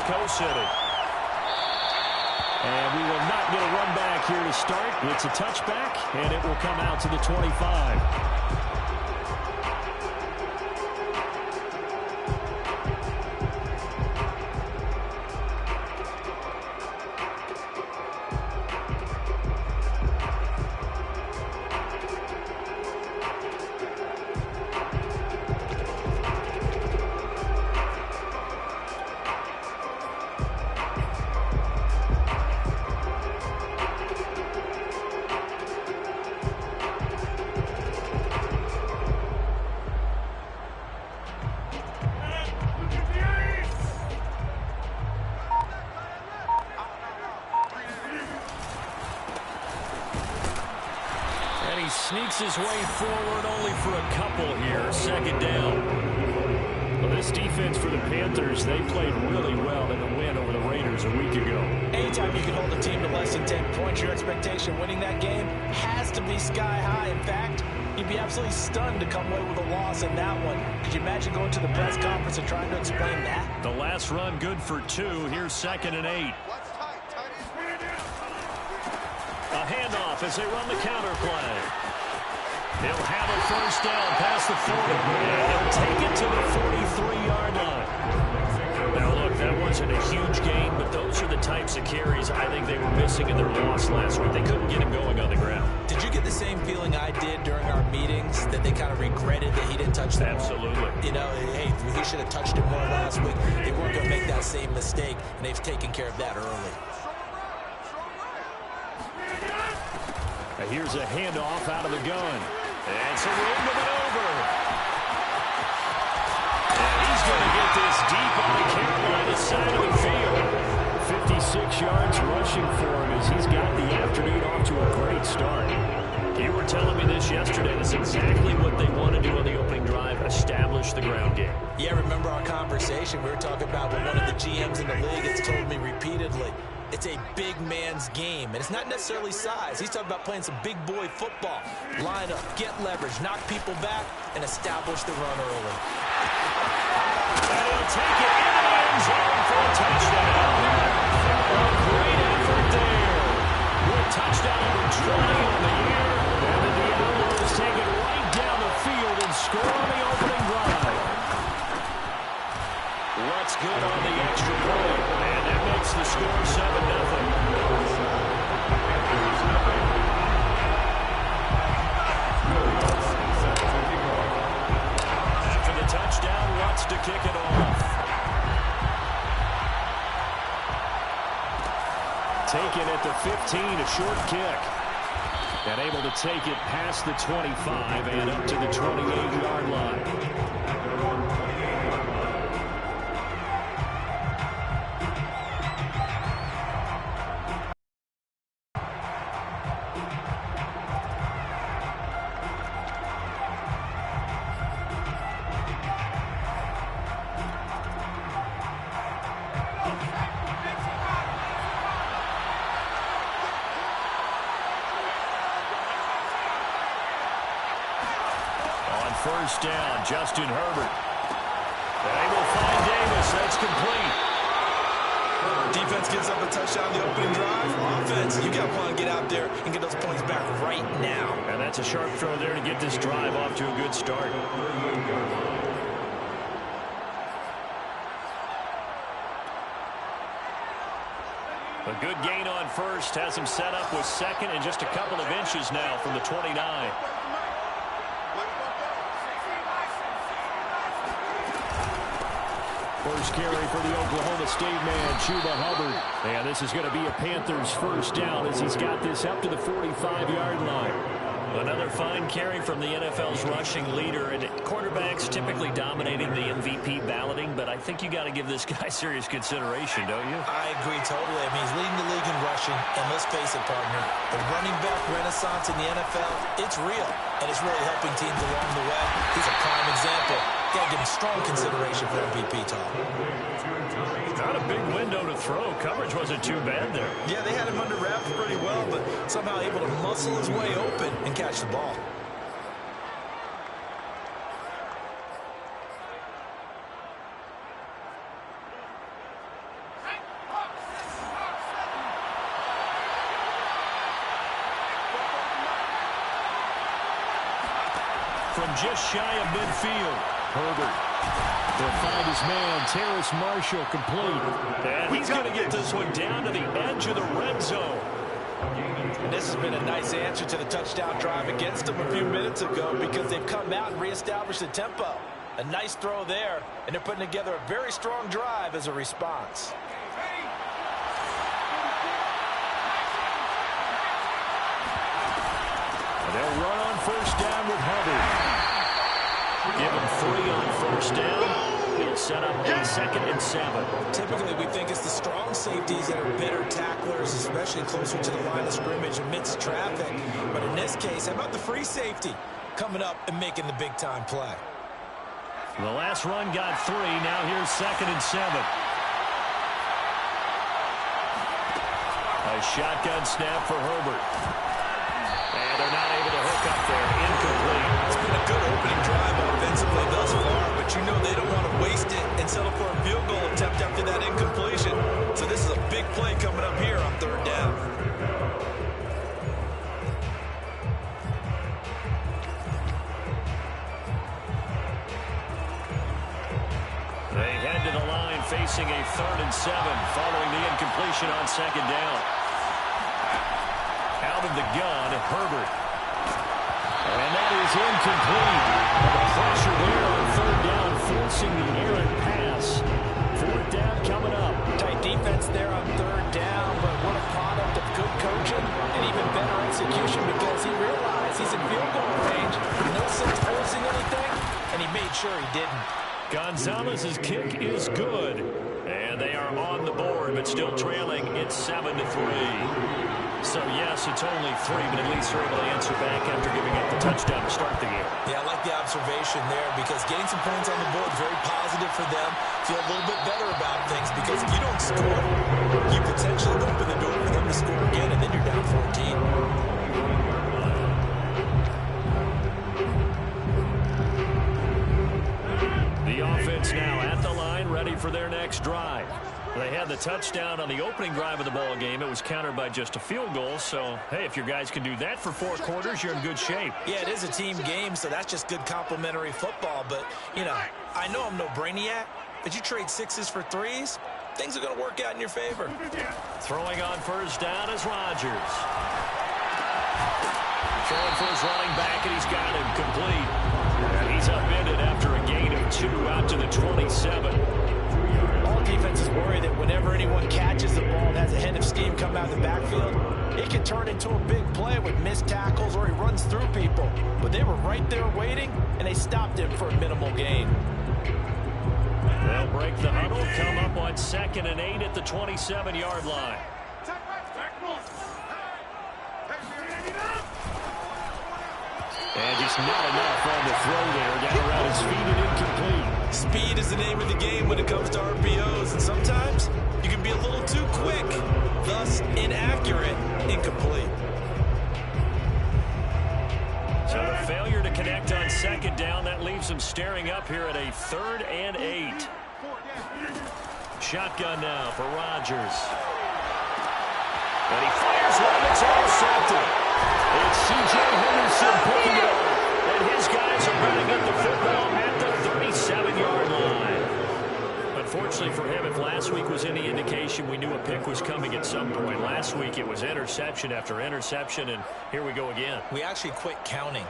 Coast City. And we will not get a run back here to start. It's a touchback, and it will come out to the 25. Sneaks his way forward only for a couple here. Second down. Well, this defense for the Panthers, they played really well in the win over the Raiders a week ago. Anytime you can hold a team to less than 10 points, your expectation winning that game has to be sky high. In fact, you'd be absolutely stunned to come away with a loss in that one. Could you imagine going to the press conference and trying to explain that? The last run good for 2. Here's 2nd and 8. A handoff as they run the counter play. He'll have a first down past the 40. And he'll take it to the 43-yard line. Now, look, that wasn't a huge gain, but those are the types of carries I think they were missing in their loss last week. They couldn't get him going on the ground. Did you get the same feeling I did during our meetings, that they kind of regretted that he didn't touch the ball? Absolutely. You know, hey, he should have touched it more last week. They weren't going to make that same mistake, and they've taken care of that early. Here's a handoff out of the gun. And so we're moving it over. And he's going to get this deep on the Carolina side of the field. 56 yards rushing for him as he's got the afternoon off to a great start. You were telling me this yesterday. That's exactly what they want to do on the opening drive, establish the ground game. Yeah, remember our conversation? We were talking about what one of the GMs in the league has told me repeatedly. It's a big man's game, and it's not necessarily size. He's talking about playing some big boy football. Line up, get leverage, knock people back, and establish the run early. And he'll take it into the end zone for a touchdown. A great effort there. With touchdown number 20 on the year. And the Diablos take it right down the field and score on the opening drive. What's good on the extra point? And that makes the score 7-0. After the touchdown, wants to kick it off. Taken at the 15, a short kick. And able to take it past the 25 and up to the 28-yard line. First down, Justin Herbert. They will find Davis. That's complete. Defense gives up a touchdown the opening drive. Offense, you got to want to get out there and get those points back right now. And that's a sharp throw there to get this drive off to a good start. A good gain on first has him set up with 2nd and just a couple of inches now from the 29. First carry for the Oklahoma State man, Chuba Hubbard. And this is going to be a Panthers first down as he's got this up to the 45-yard line. Another fine carry from the NFL's rushing leader, and quarterbacks typically dominating the MVP balloting, but I think you got to give this guy serious consideration, don't you? I agree totally. I mean, he's leading the league in rushing, and let's face it, partner, the running back renaissance in the NFL, it's real, and it's really helping teams along the way. He's a prime example. Got to give him strong consideration for MVP talk. Not a big window to throw. Coverage wasn't too bad there. Yeah, they had him under wraps pretty well, but somehow able to muscle his way open and catch the ball. from just shy of midfield. Herbert will find his man, Terrace Marshall, complete. And he's going to get this one down to the edge of the red zone. And this has been a nice answer to the touchdown drive against them a few minutes ago because they've come out and reestablished the tempo. A nice throw there, and they're putting together a very strong drive as a response. And they'll run on first down with Hubbard. Give him 3 on first down. He'll set up a 2nd and 7. Typically, we think it's the strong safeties that are better tacklers, especially closer to the line of scrimmage amidst traffic. But in this case, how about the free safety coming up and making the big-time play? The last run got 3. Now here's 2nd and 7. A shotgun snap for Herbert. And they're not able to hook up there. Incomplete. It's been a good opening drive offensively thus far, but you know they don't want to waste it and settle for a field goal attempt after that incompletion. So this is a big play coming up here on 3rd down. They head to the line facing a 3rd and 7 following the incompletion on 2nd down. Out of the gun, Herbert. And that is incomplete. The pressure there on 3rd down, forcing the errant pass. 4th down coming up. Tight defense there on 3rd down, but what a product of good coaching and even better execution because he realized he's in field goal range. No sense forcing anything, and he made sure he didn't. Gonzalez's kick is good. And they are on the board, but still trailing. It's 7-3. So, yes, it's only 3, but at least they're able to answer back after giving up the touchdown to start the game. Yeah, I like the observation there because getting some points on the board is very positive for them. Feel a little bit better about things because if you don't score, you potentially open the door for them to score again, and then you're down 14. The offense now at the line, ready for their next drive. They had the touchdown on the opening drive of the ball game. It was countered by just a field goal. So, hey, if your guys can do that for 4 quarters, you're in good shape. Yeah, it is a team game, so that's just good complementary football. But, you know, I know I'm no brainiac, but you trade 6s for 3s, things are going to work out in your favor. Throwing on first down is Rodgers. Throwing for his running back, and he's got him complete. And he's upended after a gain of 2 out to the 27. All defenses worry that whenever anyone catches the ball and has a head of steam come out of the backfield, it can turn into a big play with missed tackles or he runs through people. But they were right there waiting, and they stopped him for a minimal gain. They'll break the huddle, come up on 2nd and 8 at the 27-yard line. And just not enough on the throw there. Down around his feet and incomplete. Speed is the name of the game when it comes to RPOs, and sometimes you can be a little too quick, thus inaccurate, incomplete. So a failure to connect on 2nd down. That leaves him staring up here at a 3rd and 8. Shotgun now for Rodgers. And he fires one that's intercepted. It's C.J. Henderson picking it up. And his guys are running up the football at the 37-yard line. Unfortunately for him, if last week was any indication, we knew a pick was coming at some point. Last week it was interception after interception, and here we go again. We actually quit counting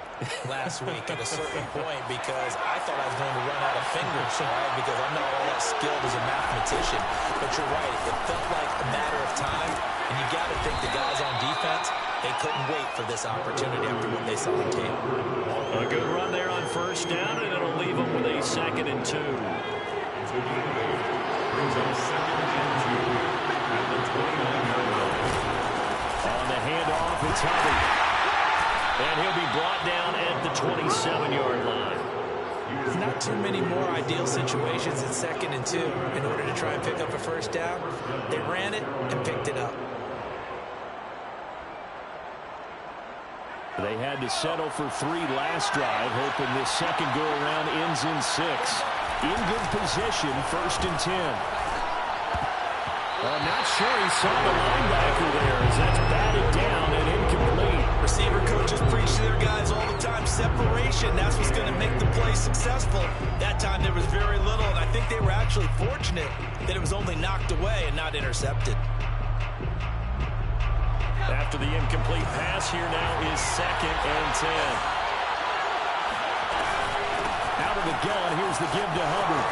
last week at a certain point because I thought I was going to run out of fingers, right? Because I'm not all that skilled as a mathematician. But you're right, it felt like a matter of time, and you got to think the guys on defense, they couldn't wait for this opportunity after what they saw on tape. A good run there on first down, and it'll leave them with a 2nd and 2. Brings up 2nd and 2 at the 29-yard line. On the handoff, it's Hubbard. And he'll be brought down at the 27-yard line. There's not too many more ideal situations at 2nd and 2 in order to try and pick up a first down. They ran it and picked it up. They had to settle for 3 last drive, hoping this second go-around ends in 6. In good position, 1st and 10. I'm not sure he saw the linebacker there as that's batted down and incomplete. Receiver coaches preach to their guys all the time. Separation, that's what's going successful. That time there was very little, and I think they were actually fortunate that it was only knocked away and not intercepted. After the incomplete pass, here now is 2nd and 10. Out of the gun, here's the give to Hubbard.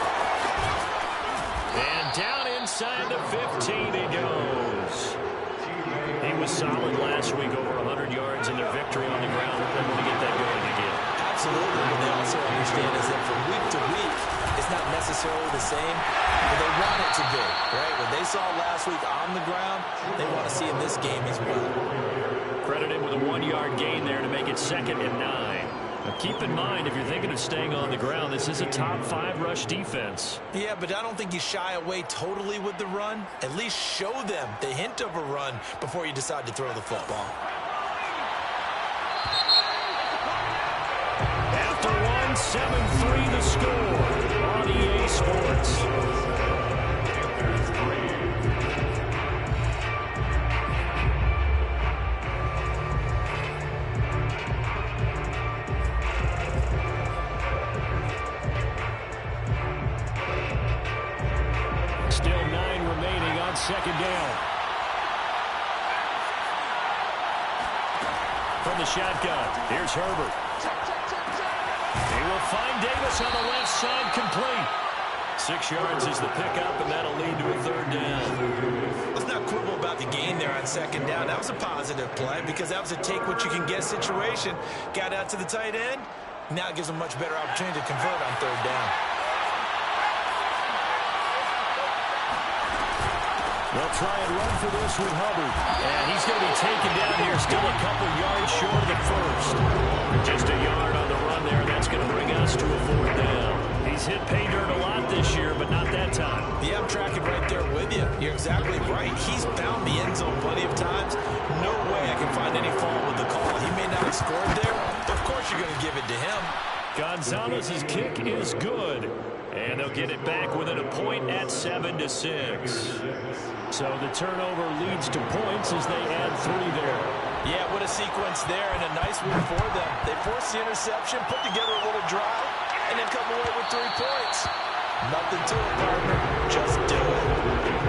And down inside the 15 he goes. He was solid last week, over 100 yards in their victory on the ground. They're going to get that going again. Absolutely, but they also understand is that from week to week, it's not necessarily the same, but they want it to be, right? What they saw last week on the ground, they want to see in this game as well. Credited with a 1-yard gain there to make it 2nd and 9. Now keep in mind, if you're thinking of staying on the ground, this is a top 5 rush defense. Yeah, but I don't think you shy away totally with the run. At least show them the hint of a run before you decide to throw the football. After 7-3 the score on EA Sports. Still 9 remaining on 2nd down. From the shotgun, here's Herbert. He will find Davis on the left side, complete. 6 yards is the pickup, and that'll lead to a 3rd down. Let's not quibble about the gain there on 2nd down. That was a positive play because that was a take-what-you-can-get situation. Got out to the tight end. Now it gives them a much better opportunity to convert on 3rd down. They'll try and run for this with Hubbard. And he's going to be taken down here, still a couple yards short of the 1st. Just a yard on the run there, and that's going to bring us to a 4th down. He's hit pay dirt a lot this year, but not that time. Yeah, I'm tracking right there with you. You're exactly right. He's found the end zone plenty of times. No way I can find any fault with the call. He may not have scored there, but of course you're going to give it to him. Gonzalez's kick is good. And they'll get it back within a point at 7-6. So the turnover leads to points as they add 3 there. Yeah, what a sequence there, and a nice one for them. They forced the interception, put together a little drive, and then come away with 3 points. Nothing to it, partner. Just do it.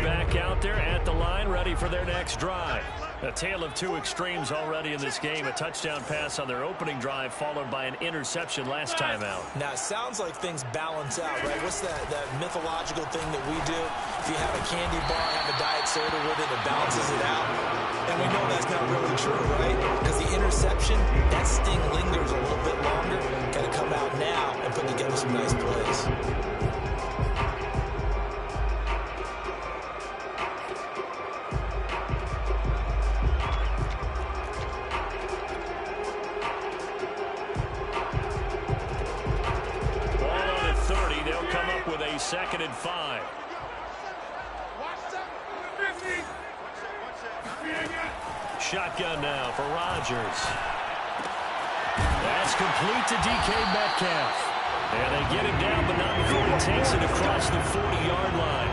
Back out there at the line, ready for their next drive. A tale of 2 extremes already in this game. A touchdown pass on their opening drive, followed by an interception last time out. Now, it sounds like things balance out, right? What's that mythological thing that we do? If you have a candy bar, have a diet soda with it, it balances it out. And we know that's not really true, right? Because the interception, that sting lingers a little bit longer. Got to come out now and put together some nice plays. With a 2nd and 5. Shotgun now for Rodgers. That's complete to DK Metcalf. And they get him down, but not before he takes it across the 40-yard line.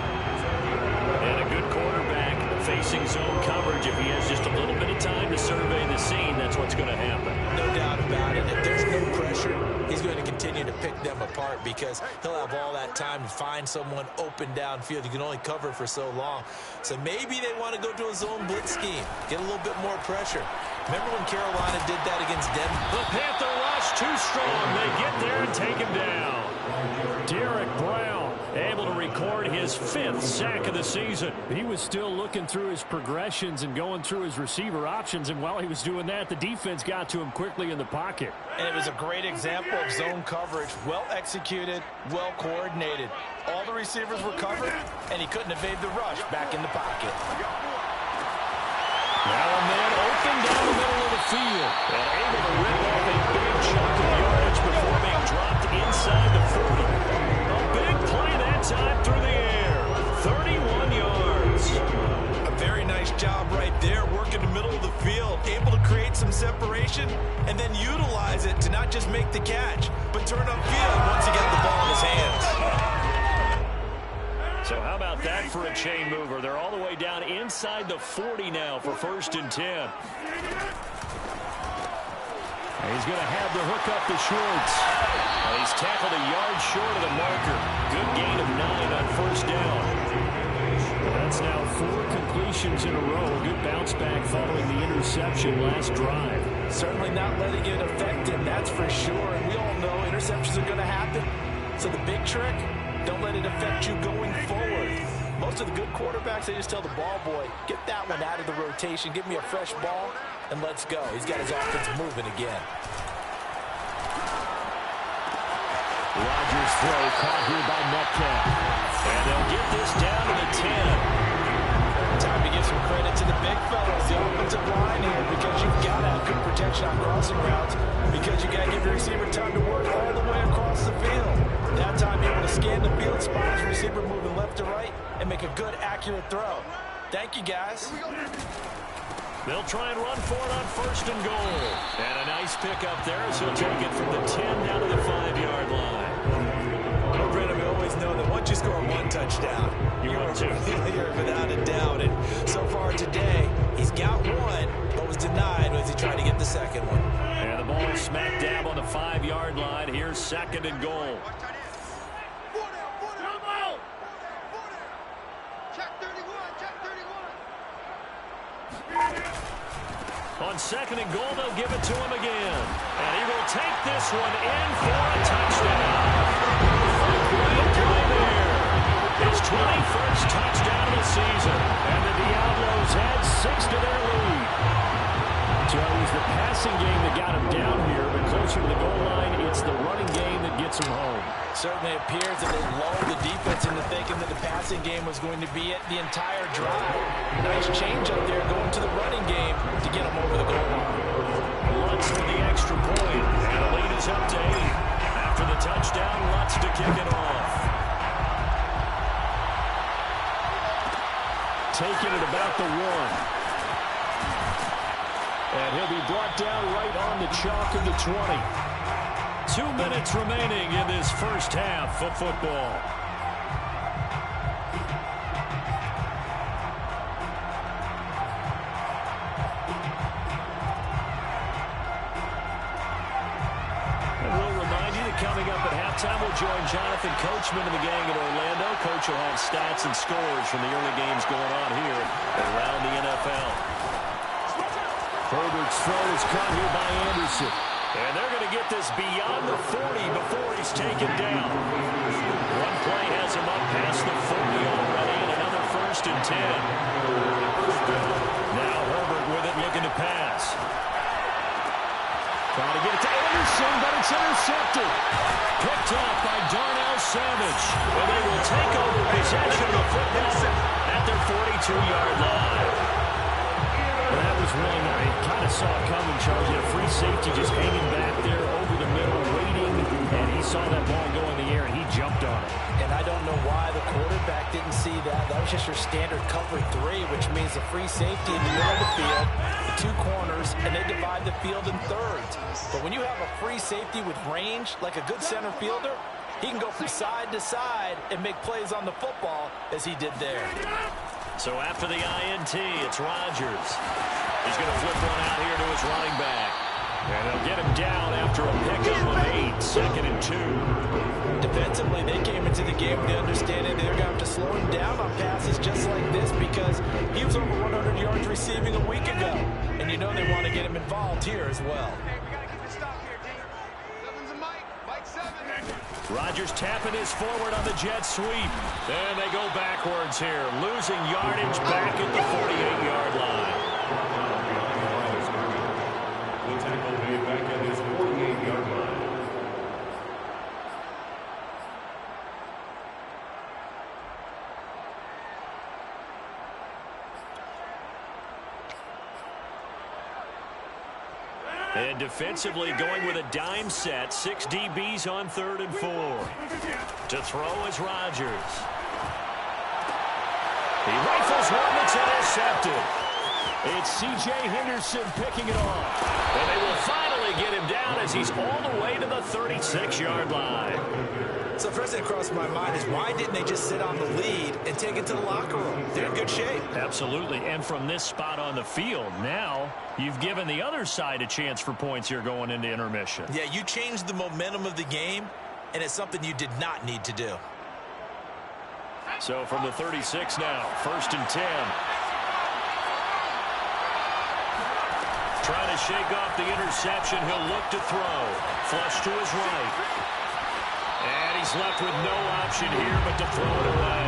And a good quarterback facing zone coverage. If he has just a little bit of time to survey the scene, that's what's going to happen. No doubt about it. If there's no pressure, he's going to continue to pick them apart because he'll have all that time to find someone open downfield. You can only cover for so long. So maybe they want to go to a zone blitz scheme, get a little bit more pressure. Remember when Carolina did that against Denver? The Panther rush too strong. They get there and take him down. Derek Brown able to record his 5th sack of the season. He was still looking through his progressions and going through his receiver options, and while he was doing that, the defense got to him quickly in the pocket. And it was a great example of zone coverage. Well executed, well coordinated. All the receivers were covered, and he couldn't evade the rush back in the pocket. Now a man open down the middle of the field and able to rip off a big chunk of yardage before being dropped inside the 40. A big play that time through the air. 31 yards. A very nice job right there working the middle of the field, able to create some separation and then utilize it to not just make the catch, but turn upfield once he got the ball in his hands. So how about that for a chain mover? They're all the way down inside the 40 now for 1st and 10. And he's going to have the hook up to Schwartz. He's tackled a yard short of the marker. Good gain of 9 on 1st down. That's now 4 completions in a row. Good bounce back following the interception last drive. Certainly not letting it affect him, that's for sure. And we all know interceptions are going to happen. So the big trick, don't let it affect you going forward. Most of the good quarterbacks, they just tell the ball boy, get that one out of the rotation, give me a fresh ball, and let's go. He's got his offense moving again. Rodgers' throw caught here by Metcalf. And they'll get this down to the 10. Time to give some credit to the big fellas, the offensive line here, because you've got to have good protection on crossing routes, because you got to give your receiver time to work all the way across the field. That time able to scan the field, spot his receiver moving left to right, and make a good, accurate throw. Thank you, guys. They'll try and run for it on 1st and goal. And a nice pick up there as he'll take it from the 10 down to the 5-yard line. Well, Brandon, we always know that once you score 1 touchdown, you're without a doubt. And so far today, he's got 1, but was denied as he tried to get the second one. And the ball smack dab on the 5-yard line. Here's 2nd and goal. On 2nd and goal, they'll give it to him again. And he will take this one in for a touchdown. Great play there. His 21st touchdown of the season. And the Diablos add 6 to their lead. So it was the passing game that got him down here, but closer to the goal line, it's the running game that gets him home. Certainly appears that they lulled the defense into thinking that the passing game was going to be it the entire drive. Nice change up there going to the running game to get him over the goal line. Lutz for the extra point, and the lead is up to 8. After the touchdown, Lutz to kick it off. Taking it about the 1. And he'll be brought down right on the chalk of the 20. 2 minutes remaining in this first half of football. And we'll remind you that coming up at halftime, we'll join Jonathan Coachman and the gang in Orlando. Coach will have stats and scores from the early games going on here around the NFL. Herbert's throw is caught here by Anderson. And they're going to get this beyond the 40 before he's taken down. One play has him up past the 40 already, and another 1st and 10. Now Herbert with it, looking to pass. Trying to get it to Anderson, but it's intercepted. Picked off by Darnell Savage. And they will take over possession of the football at their 42-yard line. Well, that was really nice. Kind of saw it coming, Charles. He had a free safety just hanging back there over the middle, waiting, and he saw that ball go in the air, and he jumped on it. And I don't know why the quarterback didn't see that. That was just your standard cover 3, which means the free safety in the middle of the field, the 2 corners, and they divide the field in thirds. But when you have a free safety with range, like a good center fielder, he can go from side to side and make plays on the football as he did there. So after the INT, it's Rodgers. He's going to flip one out here to his running back. And they'll get him down after a pickup of 8, 2nd and 2. Defensively, they came into the game with the understanding they're going to have to slow him down on passes just like this because he was over 100 yards receiving a week ago. And you know they want to get him involved here as well. Rodgers tapping his forward on the jet sweep. And they go backwards here, losing yardage back at the 48-yard line. The tackle made back at his 48-yard line. And defensively going with a dime set. 6 DBs on 3rd and 4. To throw is Rodgers. He rifles one that's intercepted. It's C.J. Henderson picking it off. And they will finally get him down as he's all the way to the 36-yard line. So the first thing that crossed my mind is why didn't they just sit on the lead and take it to the locker room? They're in good shape. Absolutely. And from this spot on the field, now you've given the other side a chance for points here going into intermission. Yeah, you changed the momentum of the game, and it's something you did not need to do. So from the 36 now, 1st and 10. Trying to shake off the interception. He'll look to throw. Flush to his right. And he's left with no option here but to throw it away.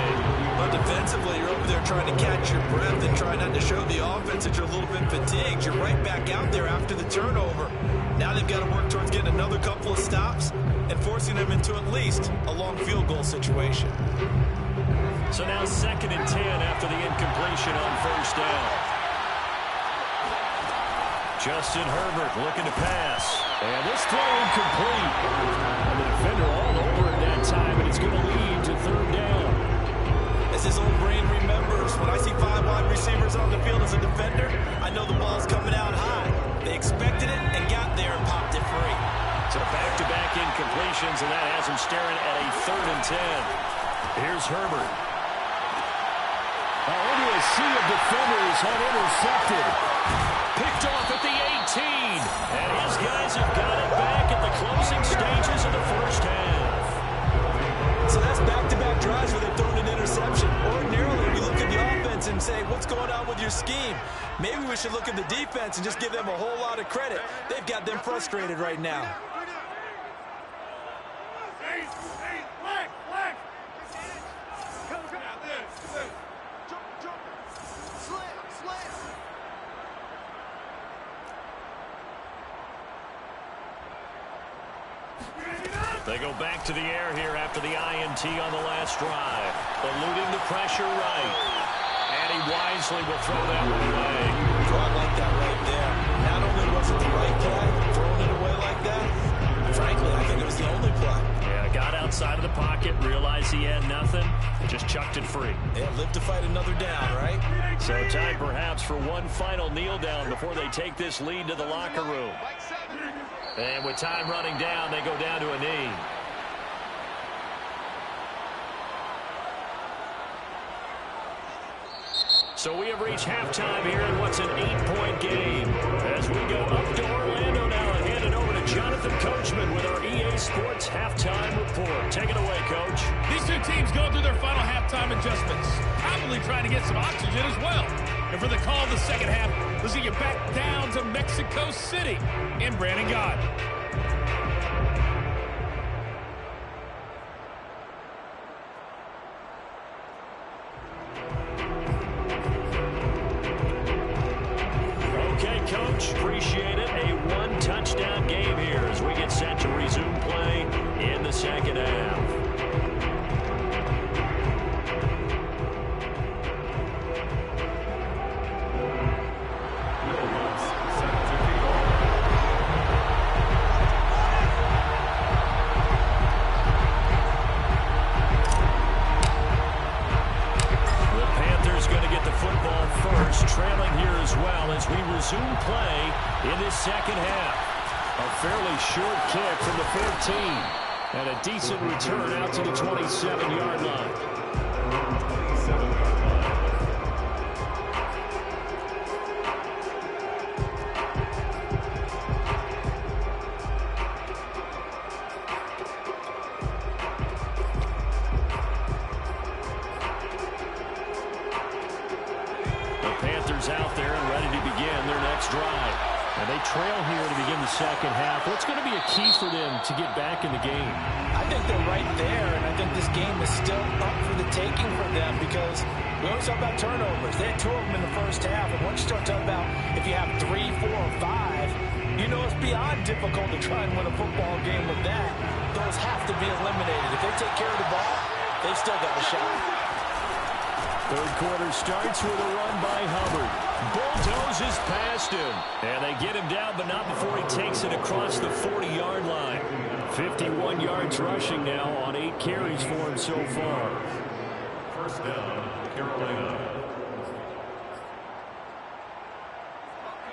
But defensively, you're over there trying to catch your breath and try not to show the offense that you're a little bit fatigued. You're right back out there after the turnover. Now they've got to work towards getting another couple of stops and forcing them into at least a long field goal situation. So now 2nd and 10 after the incompletion on 1st down. Justin Herbert looking to pass. And this throw incomplete. And the defender all over it that time, and it's going to lead to 3rd down. As his old brain remembers, when I see 5 wide receivers on the field as a defender, I know the ball's coming out high. They expected it and got there and popped it free. So back-to-back incompletions, and that has him staring at a 3rd and 10. Here's Herbert. Into a sea of defenders, unintercepted. Picked off at the 18. And his guys have got it back at the closing stages of the 1st half. So that's back-to-back drives where they've thrown an interception. Ordinarily, we look at the offense and say, what's going on with your scheme? Maybe we should look at the defense and just give them a whole lot of credit. They've got them frustrated right now. They go back to the air here after the INT on the last drive. Eluding the pressure right. And he wisely will throw that one away. I like that right there. Not only was it the right play, throwing it away like that, frankly, I think it was the only play. Yeah, got outside of the pocket, realized he had nothing, just chucked it free. Yeah, live to fight another down, right? So time perhaps for one final kneel down before they take this lead to the locker room. And with time running down, they go down to a knee. So we have reached halftime here in what's an 8-point game. As we go up to Orlando now and hand it over to Jonathan Coachman with our EA Sports Halftime Report. Take it away, Coach. These two teams going through their final halftime adjustments. Probably trying to get some oxygen as well. And for the call of the second half, let's get you back down to Mexico City in Brandon God. Coach, appreciate it. A one-touchdown game here as we get set to resume play in the second half. Trailing here as well as we resume play in this second half. A fairly short kick from the 15 and a decent return out to the 27-yard line. Out there and ready to begin their next drive. And they trail here to begin the second half. What's going to be a key for them to get back in the game? I think they're right there, and I think this game is still up for the taking for them because we always talk about turnovers. They had 2 of them in the first half, and once you start talking about if you have 3, 4, or 5, you know it's beyond difficult to try and win a football game with that. Those have to be eliminated. If they take care of the ball, they've still got a shot. Third quarter starts with a run by Hubbard. Bulldozes past him. And they get him down, but not before he takes it across the 40-yard line. 51 yards rushing now on 8 carries for him so far. First down, Carolina.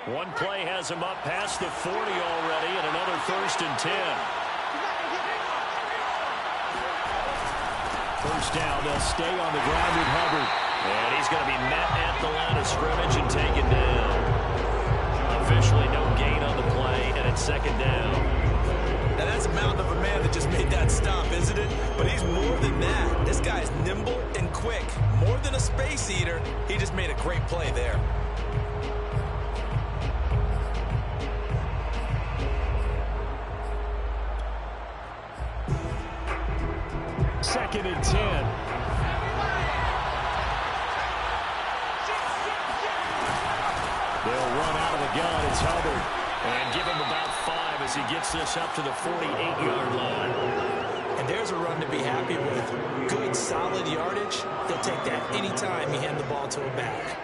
One play has him up past the 40 already, and another 1st and 10. First down, they'll stay on the ground with Hubbard. And he's going to be met at the line of scrimmage and taken down. Officially no gain on the play, and it's 2nd down. Now that's a mountain of a man that just made that stop, isn't it? But he's more than that. This guy's nimble and quick. More than a space eater, he just made a great play there. Second and 10. They'll run out of the gun. It's Hubbard. And give him about 5 as he gets this up to the 48-yard line. And there's a run to be happy with. Good, solid yardage. They'll take that anytime you hand the ball to a back.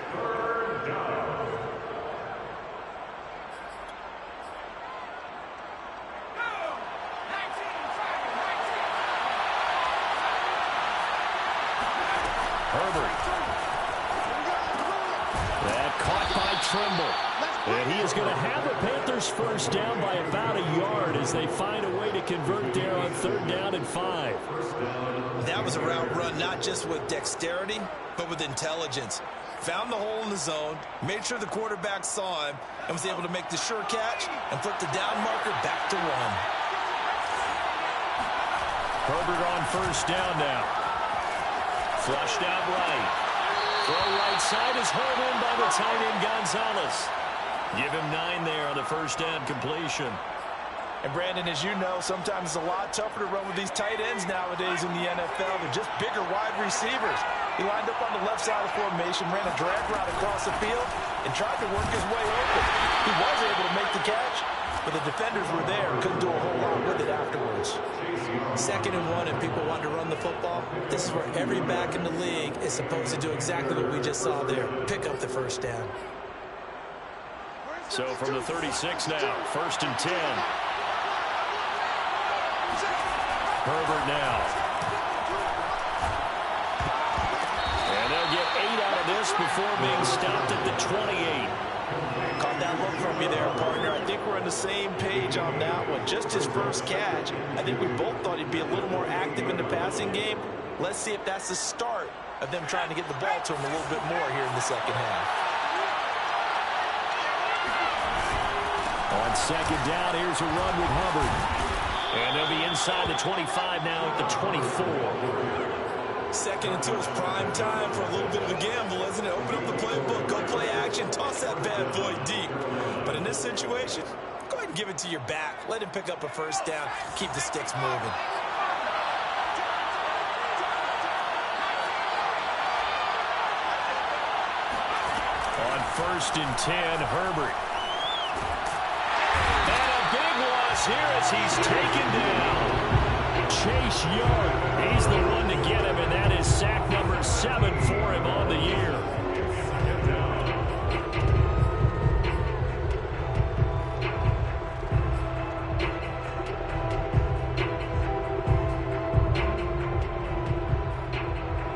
Herbert. That caught by Trimble. And he is going to have the Panthers first down by about a yard as they find a way to convert there on 3rd down and 5. That was a route run not just with dexterity, but with intelligence. Found the hole in the zone, made sure the quarterback saw him, and was able to make the sure catch and flip the down marker back to 1. Herbert on 1st down now. Flushed out right. Throw right side is hauled in by the tight end Gonzalez. Give him 9 there on the 1st down completion. And Brandon, as you know, sometimes it's a lot tougher to run with these tight ends nowadays in the NFL. They're just bigger wide receivers. He lined up on the left side of the formation, ran a drag route across the field, and tried to work his way open. He was able to make the catch, but the defenders were there and couldn't do a whole lot with it afterwards. 2nd and 1, and people want to run the football. This is where every back in the league is supposed to do exactly what we just saw there. Pick up the 1st down. So from the 36 now, 1st and 10. Herbert now. And they'll get 8 out of this before being stopped at the 28. Caught that look from you there, partner. I think we're on the same page on that one. Just his first catch. I think we both thought he'd be a little more active in the passing game. Let's see if that's the start of them trying to get the ball to him a little bit more here in the 2nd half. On 2nd down, here's a run with Hubbard. And they'll be inside the 25 now at the 24. 2nd and 2 is prime time for a little bit of a gamble, isn't it? Open up the playbook, go play action, toss that bad boy deep. But in this situation, go ahead and give it to your back. Let him pick up a 1st down. Keep the sticks moving. On 1st and 10, Herbert. And a big loss here as he's taken down. Chase Young, he's the one to get him, and that is sack number 7 for him on the year.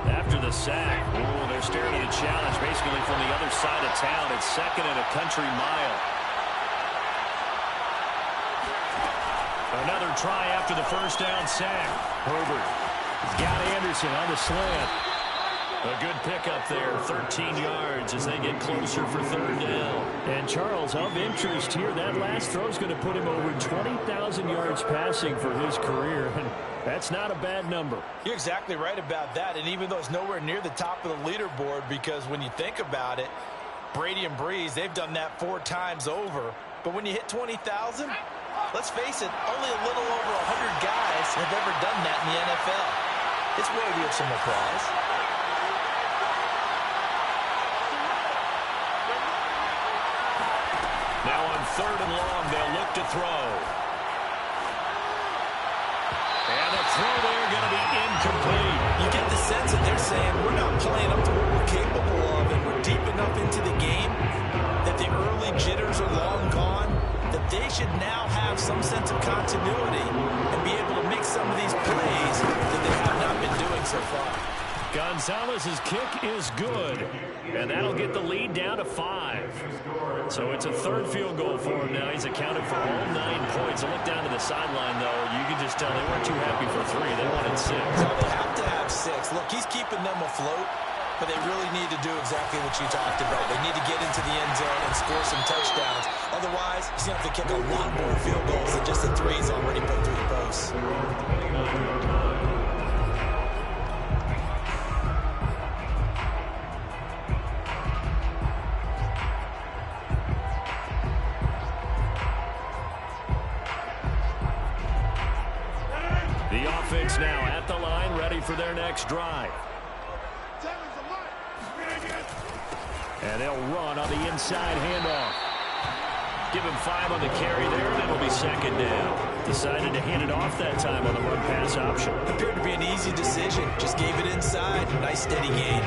After the sack, they're staring at a challenge basically from the other side of town. It's 2nd and a country mile. Another try after the 1st down sack. Herbert has got Anderson on the slant. A good pickup there, 13 yards as they get closer for 3rd down. And Charles, of interest here, that last throw is going to put him over 20,000 yards passing for his career, and that's not a bad number. You're exactly right about that, and even though it's nowhere near the top of the leaderboard, because when you think about it, Brady and Breeze, they've done that 4 times over. But when you hit 20,000, let's face it, only a little over 100 guys have ever done that in the NFL. It's worthy of some applause. Now on 3rd and long, they'll look to throw. And the throw there going to be incomplete. You get the sense that they're saying we're not playing up to what we're capable of, and we're deep enough into the game that the early jitters are long gone, that they should now have some sense of continuity and be able to make some of these plays that they have not been doing so far. Gonzalez's kick is good, and that'll get the lead down to 5. So it's a third field goal for him now. He's accounted for all 9 points. I look down to the sideline, though. You can just tell they weren't too happy for 3. They wanted 6. Well, they have to have 6. Look, he's keeping them afloat, but they really need to do exactly what you talked about. They need to get into the end zone and score some touchdowns. Otherwise, he's going to have to kick a lot more field goals than just the 3 he's already put through the posts. The offense now at the line, ready for their next drive. And they'll run on the inside handoff. Give him 5 on the carry there, and it'll be second down. Decided to hand it off that time on the run-pass option. Appeared to be an easy decision. Just gave it inside. Nice steady gain.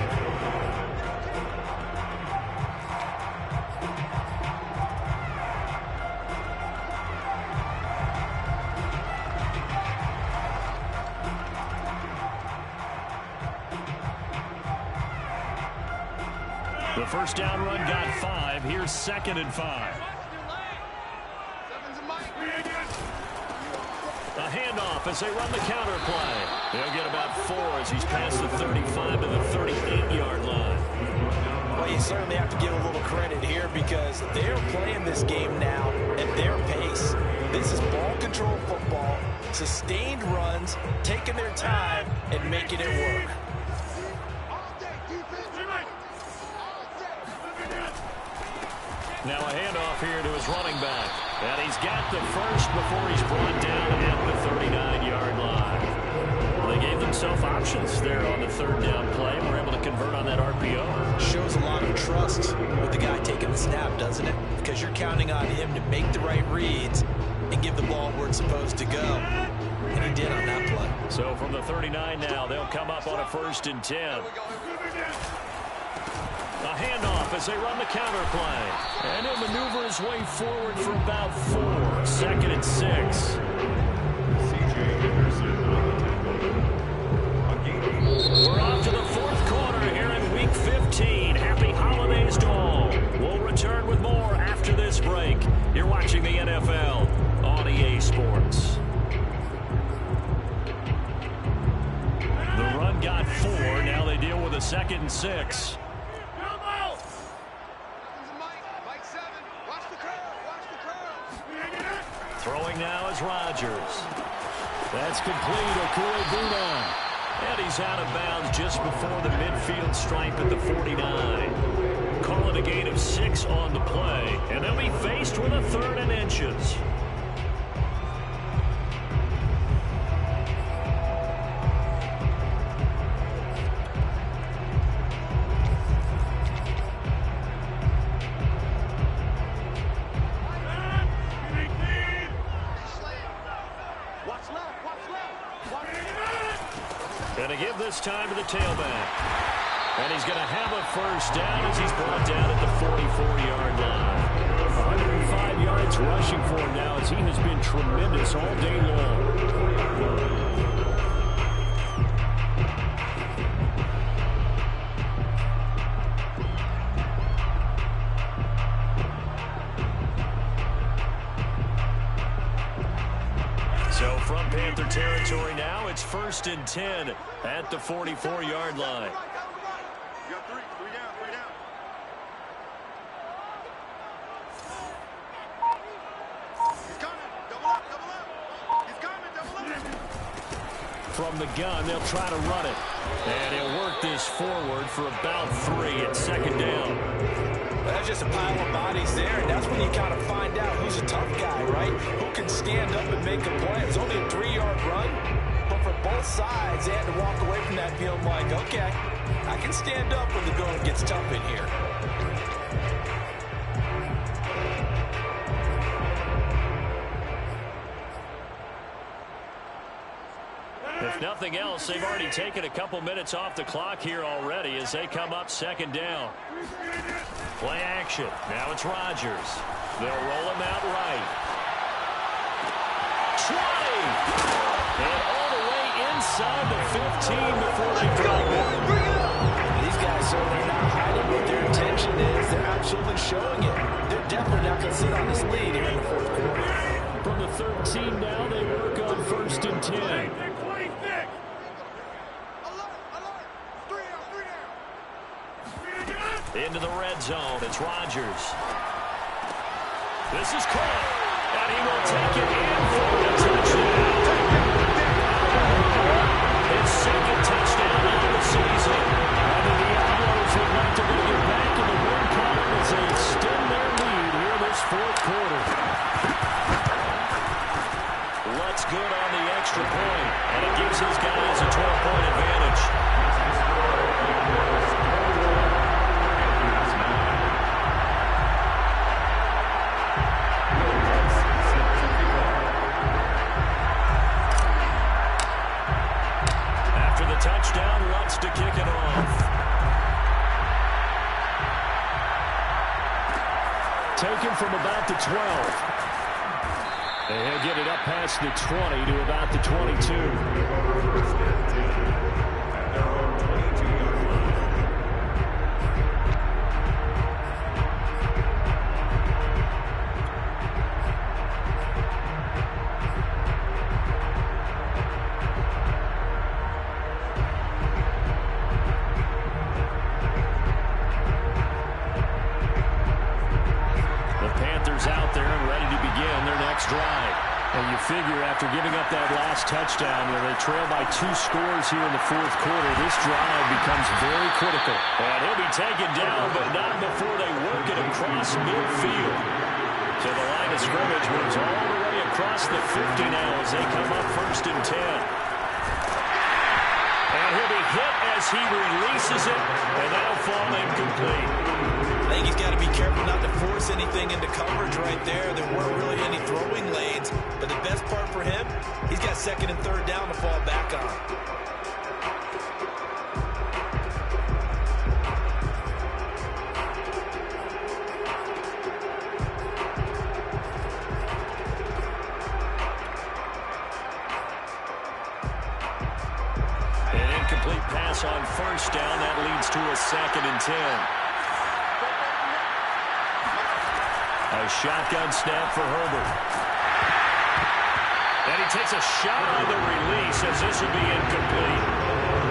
The first down run got 5. Here's 2nd and 5. A handoff as they run the counter play. They'll get about 4 as he's past the 35 to the 38-yard line. Well, you certainly have to give a little credit here because they're playing this game now at their pace. This is ball control football, sustained runs, taking their time, and making it work. Now a handoff here to his running back. And he's got the first before he's brought down at the 39-yard line. Well, they gave themselves options there on the third down play. We're able to convert on that RPO. Shows a lot of trust with the guy taking the snap, doesn't it? Because you're counting on him to make the right reads and give the ball where it's supposed to go. And he did on that play. So from the 39 now, they'll come up on a 1st and 10. A handoff as they run the counter play. And he'll maneuver his way forward for about 4. 2nd and 6. We're off to the 4th quarter here in Week 15. Happy holidays to all. We'll return with more after this break. You're watching the NFL on EA Sports. The run got 4. Now they deal with a 2nd and 6. Throwing now is Rodgers. That's complete. Okuegbuna. And he's out of bounds just before the midfield stripe at the 49. Call it a gain of 6 on the play. And they'll be faced with a 3rd and inches. Going to give this time to the tailback. And he's going to have a first down as he's brought down at the 44-yard line. 105 yards rushing for him now as he has been tremendous all day long. So from Panther territory now, it's 1st and 10 at the 44-yard line. You got 3 down, 3 down. He's coming, double up. He's coming, double up. From the gun, they'll try to run it. And he'll work this forward for about 3 at 2nd down. That's just a pile of bodies there, and that's when you kind of find out who's a tough guy, right? Who can stand up and make a play. It was only a 3-yard run, but for both sides, they had to walk away from that feeling like, okay, I can stand up when the going gets tough in here. If nothing else, they've already taken a couple minutes off the clock here already as they come up 2nd down. Play action. Now it's Rodgers. They'll roll him out right. 20! And all the way inside the 15 before they drop it. So they're not hiding what their intention is. They're absolutely showing it. They're definitely not going to sit on this lead here in the fourth quarter. From the 13 now, they work on 1st and 10. Into the red zone. It's Rodgers. This is caught. And he will take it in for a touchdown. His second touchdown of the season. And the Diablos would like to bring it back in the win column as they extend their lead here this fourth quarter. Lutz good on the extra point, and it gives his guys a 12-point advantage. After the touchdown, Lutz to kick it off. Taken from about the 12. And he'll get it up past the 20 to about the 22. Out there and ready to begin their next drive. And you figure after giving up that last touchdown, they trail by 2 scores here in the fourth quarter. This drive becomes very critical. And he'll be taken down, but not before they work it across midfield. So the line of scrimmage moves all the way across the 50 now as they come up 1st and 10. And he'll be hit as he releases it, and that'll fall incomplete. I think he's got to be careful not to force anything into coverage right there. There weren't really any throwing lanes, but the best part for him, he's got 2nd and 3rd down to fall back on. An incomplete pass on 1st down. That leads to a 2nd and 10. A shotgun snap for Herbert. And he takes a shot on the release as this will be incomplete.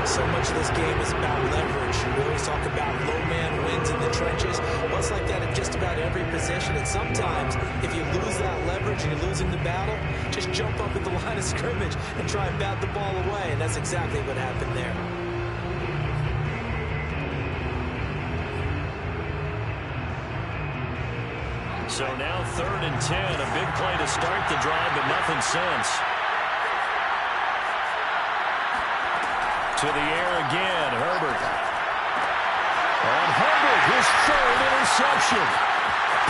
So much of this game is about leverage. We always talk about low man wins in the trenches. Well, it's like that at just about every position. And sometimes, if you lose that leverage and you're losing the battle, just jump up at the line of scrimmage and try and bat the ball away. And that's exactly what happened there. So now 3rd and 10, a big play to start the drive, but nothing since. To the air again, Herbert. On Herbert, his 3rd interception.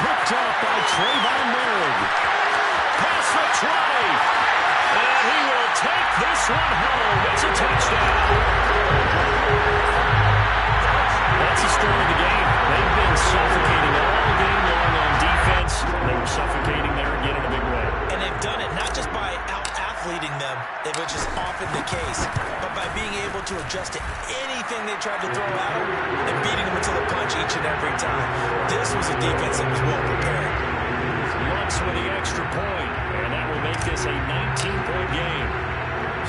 Picked off by Trayvon Merrick. Past the 20. And he will take this one home. It's a touchdown. That's the story of the game. They've been suffocating all game long on defense. They were suffocating there again in a big way. And they've done it not just by out-athleting them, which is often the case, but by being able to adjust to anything they tried to throw at them and beating them until the punch each and every time. This was a defense that was well prepared. Lutz with the extra point, and that will make this a 19-point game.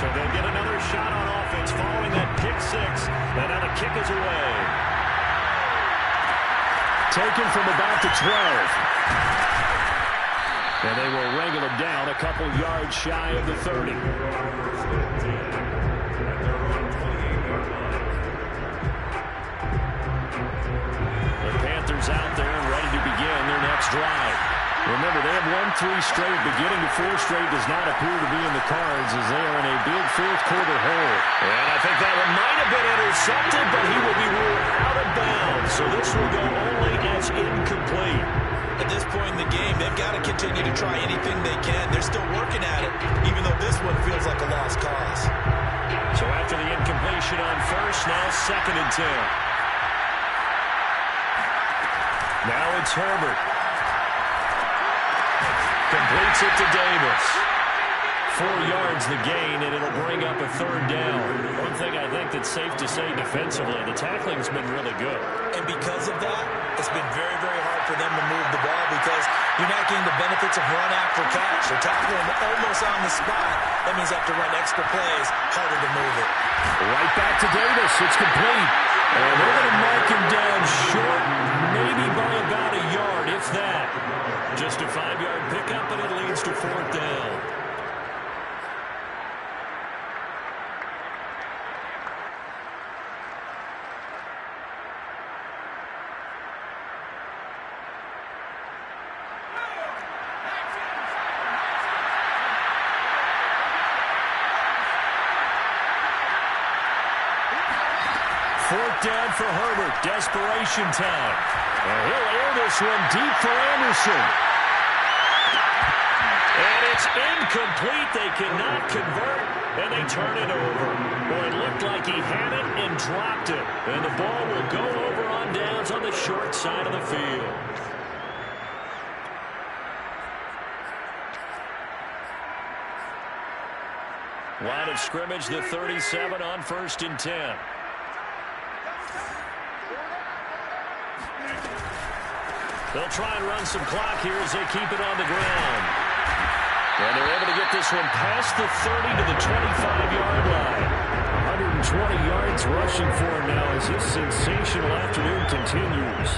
So they'll get another shot on offense following that pick 6, and now the kick is away. Taken from about the 12. And they will wrangle it down a couple yards shy of the 30. The Panthers out there and ready to begin their next drive. Remember, they have won 3 straight, but getting to 4 straight does not appear to be in the cards as they are in a big fourth quarter hole. And I think that one might have been intercepted, but he will be ruled out of bounds. So this will go only as incomplete. At this point in the game, they've got to continue to try anything they can. They're still working at it, even though this one feels like a lost cause. So after the incompletion on 1st, now 2nd and 10. Now it's Herbert. Completes it to Davis. 4 yards the gain, and it'll bring up a 3rd down. One thing I think that's safe to say defensively, the tackling's been really good. And because of that, it's been very, very hard for them to move the ball because you're not getting the benefits of run after catch. They're tackling them almost on the spot. That means they have to run extra plays, harder to move it. Right back to Davis. It's complete. And they're going to mark him down short, maybe by about a yard, if that. Just a 5-yard pickup, and it leads to 4th down. Fourth down for Herbert. Desperation time. And he'll air this one deep for Anderson. And it's incomplete. They cannot convert, and they turn it over. Boy, it looked like he had it and dropped it. And the ball will go over on downs on the short side of the field. Line of scrimmage, the 37 on 1st and 10. They'll try and run some clock here as they keep it on the ground. And they're able to get this one past the 30 to the 25-yard line. 120 yards rushing for him now as this sensational afternoon continues.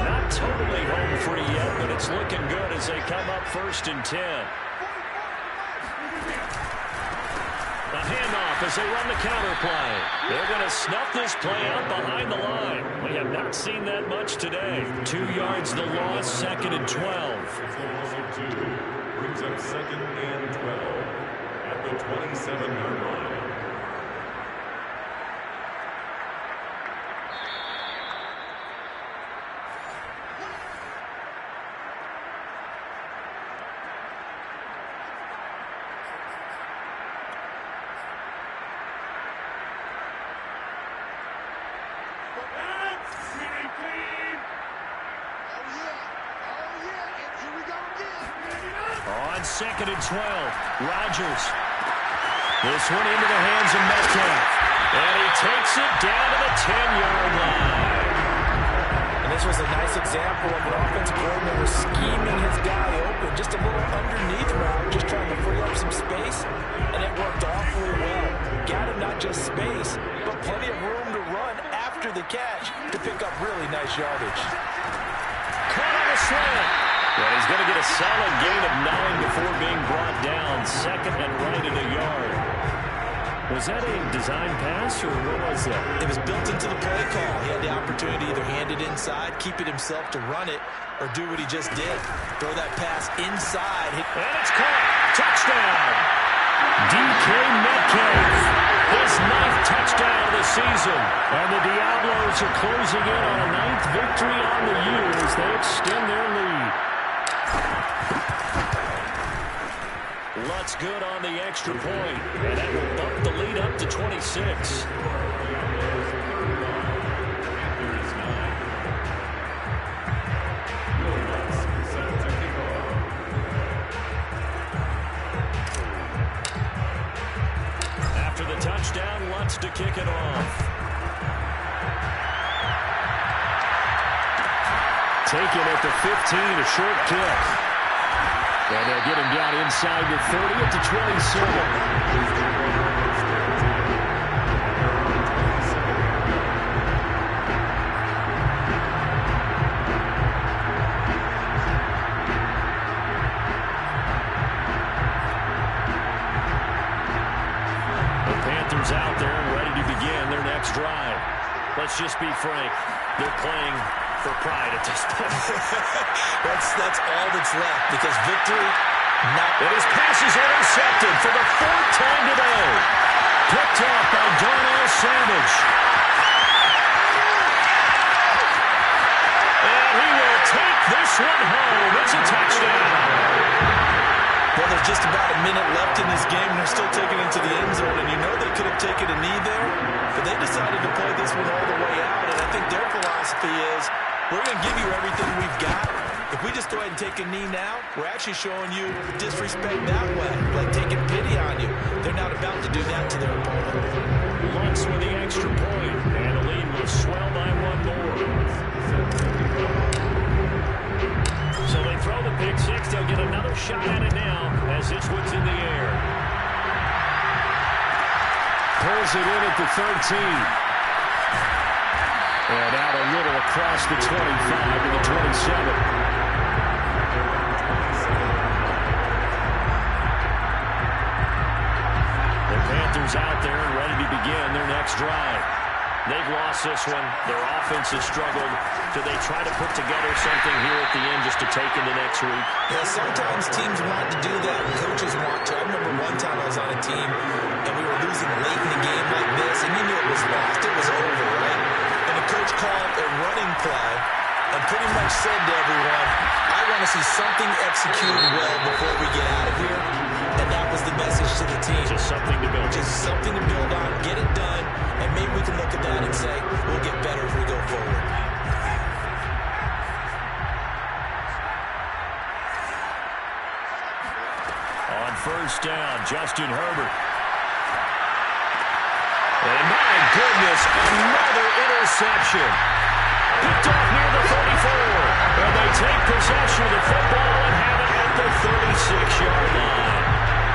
Not totally home free yet, but it's looking good as they come up 1st and 10. A handoff as they run the counter play. They're going to snuff this play out behind the line. We have not seen that much today. 2 yards the loss, 2nd and 12. Brings up 2nd and 12 at the 27-yard line. On 2nd and 12, Rodgers. This one into the hands of Metcalf. And he takes it down to the 10-yard line. And this was a nice example of an offensive coordinator scheming his guy open. Just a little underneath route, just trying to free up some space. And it worked awfully well. Got him not just space, but plenty of room to run after the catch to pick up really nice yardage. Caught on a slant. Well, he's going to get a solid gain of 9 before being brought down. 2nd and right at a yard. Was that a design pass, or what was that? It was built into the play call. He had the opportunity to either hand it inside, keep it himself to run it, or do what he just did. Throw that pass inside. And it's caught. Touchdown. DK Metcalf. His 9th touchdown of the season. And the Diablos are closing in on a 9th victory on the year as they extend their lead. Lutz good on the extra point, and that will bump the lead up to 26. After the touchdown, Lutz to kick it off. Taken at the 15, a short kick. And they'll get him down inside the 30 at the 27. Out there and ready to begin their next drive. Let's just be frank. They're playing for pride at this point. that's all that's left because victory not. And his pass is intercepted for the 4th time today. Picked off by Darnell Savage. And he will take this one home. It's a touchdown. Well, there's just about a minute left in this game, and they're still taking it to the end zone. And you know they could have taken a knee there, but they decided to play this one all the way out. And I think their philosophy is, we're going to give you everything we've got, If we just go ahead and take a knee now, we're actually showing you disrespect that way, like taking pity on you. They're not about to do that to their opponent. Lutz with the extra point, and the lead will swell by one more. So they throw the pick six. They'll get another shot at it now as this one's in the air. Pulls it in at the 13. And out a little across the 25 to the 27. The Panthers out there and ready to begin their next drive. They've lost this one. Their offense has struggled. Do they try to put together something here at the end just to take into next week? Yeah, sometimes teams want to do that and coaches want to. I remember one time I was on a team and we were losing late in the game like this, and you knew it was lost. It was over, right? And the coach called a running play and pretty much said to everyone, I want to see something executed well before we get out of here. And that was the message to the team. Just something to build. Just something to build on, get it done, and maybe we can look at that and say, we'll get better as we go forward. On first down, Justin Herbert. And my goodness, another interception. Picked off near the 34. And they take possession of the football and have it at the 36-yard line.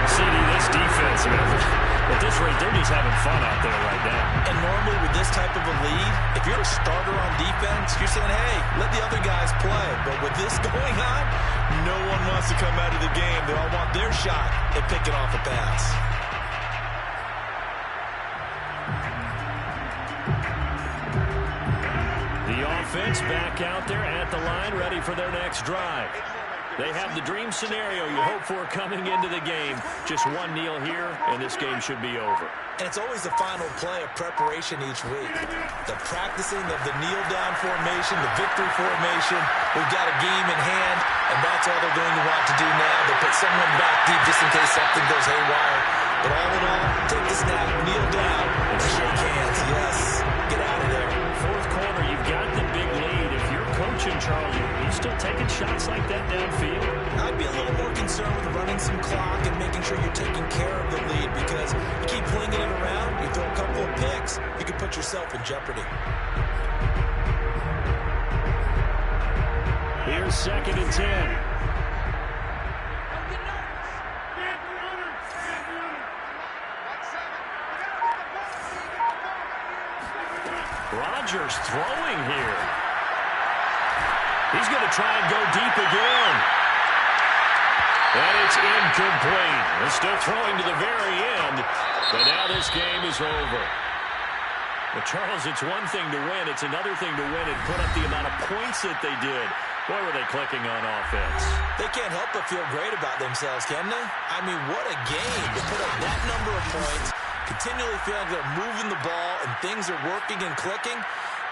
CD, this defense, at this rate, they're just having fun out there right now. And normally with this type of a lead, if you're a starter on defense, you're saying, hey, let the other guys play. But with this going on, no one wants to come out of the game. They all want their shot at picking off a pass. The offense back out there at the line, ready for their next drive. They have the dream scenario you hope for coming into the game. Just one kneel here, and this game should be over. And it's always the final play of preparation each week. The practicing of the kneel-down formation, the victory formation. We've got a game in hand, and that's all they're going to want to do now. They'll put someone back deep just in case something goes haywire. But all in all, take the snap, kneel down, and shake hands. Yes, get out of there. Fourth quarter, you've got the big lead. If you're coaching Charlie, are you still taking shots like that downfield? I'd be a little more concerned with running some clock and making sure you're taking care of the lead, because you keep flinging it around, you throw a couple of picks, you could put yourself in jeopardy. Here's 2nd and 10. Rodgers throwing here. He's going to try and go deep again. And it's incomplete. They're still throwing to the very end. But now this game is over. But Charles, it's one thing to win. It's another thing to win and put up the amount of points that they did. Boy, were they clicking on offense. They can't help but feel great about themselves, can they? I mean, what a game to put up that number of points, continually feeling they're moving the ball and things are working and clicking.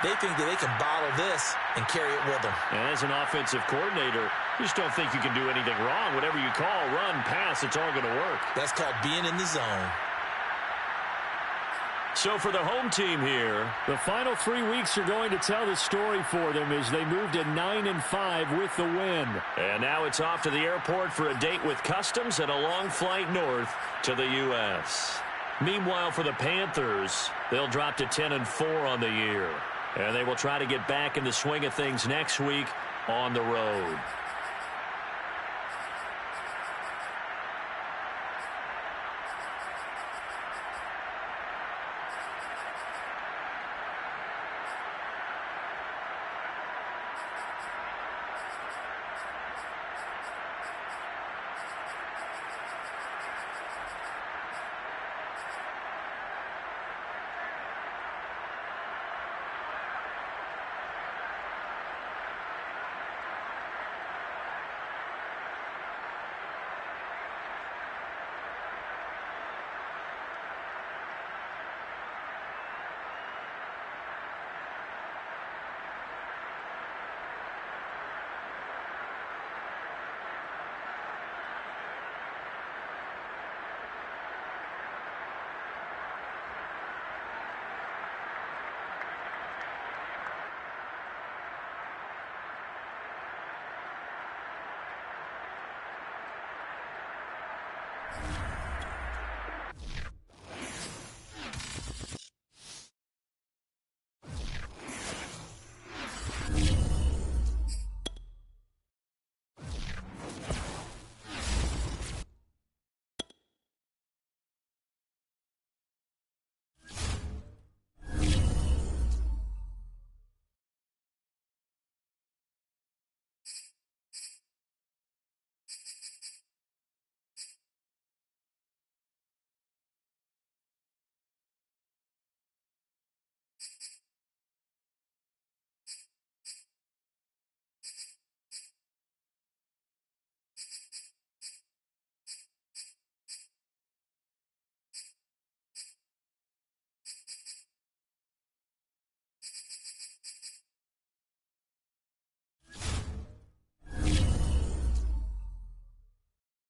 They think that they can bottle this and carry it with them. And as an offensive coordinator, you just don't think you can do anything wrong. Whatever you call, run, pass, it's all going to work. That's called being in the zone. So for the home team here, the final 3 weeks are going to tell the story for them as they move to 9-5 with the win. And now it's off to the airport for a date with Customs and a long flight north to the U.S. Meanwhile, for the Panthers, they'll drop to 10-4 on the year. And they will try to get back in the swing of things next week on the road.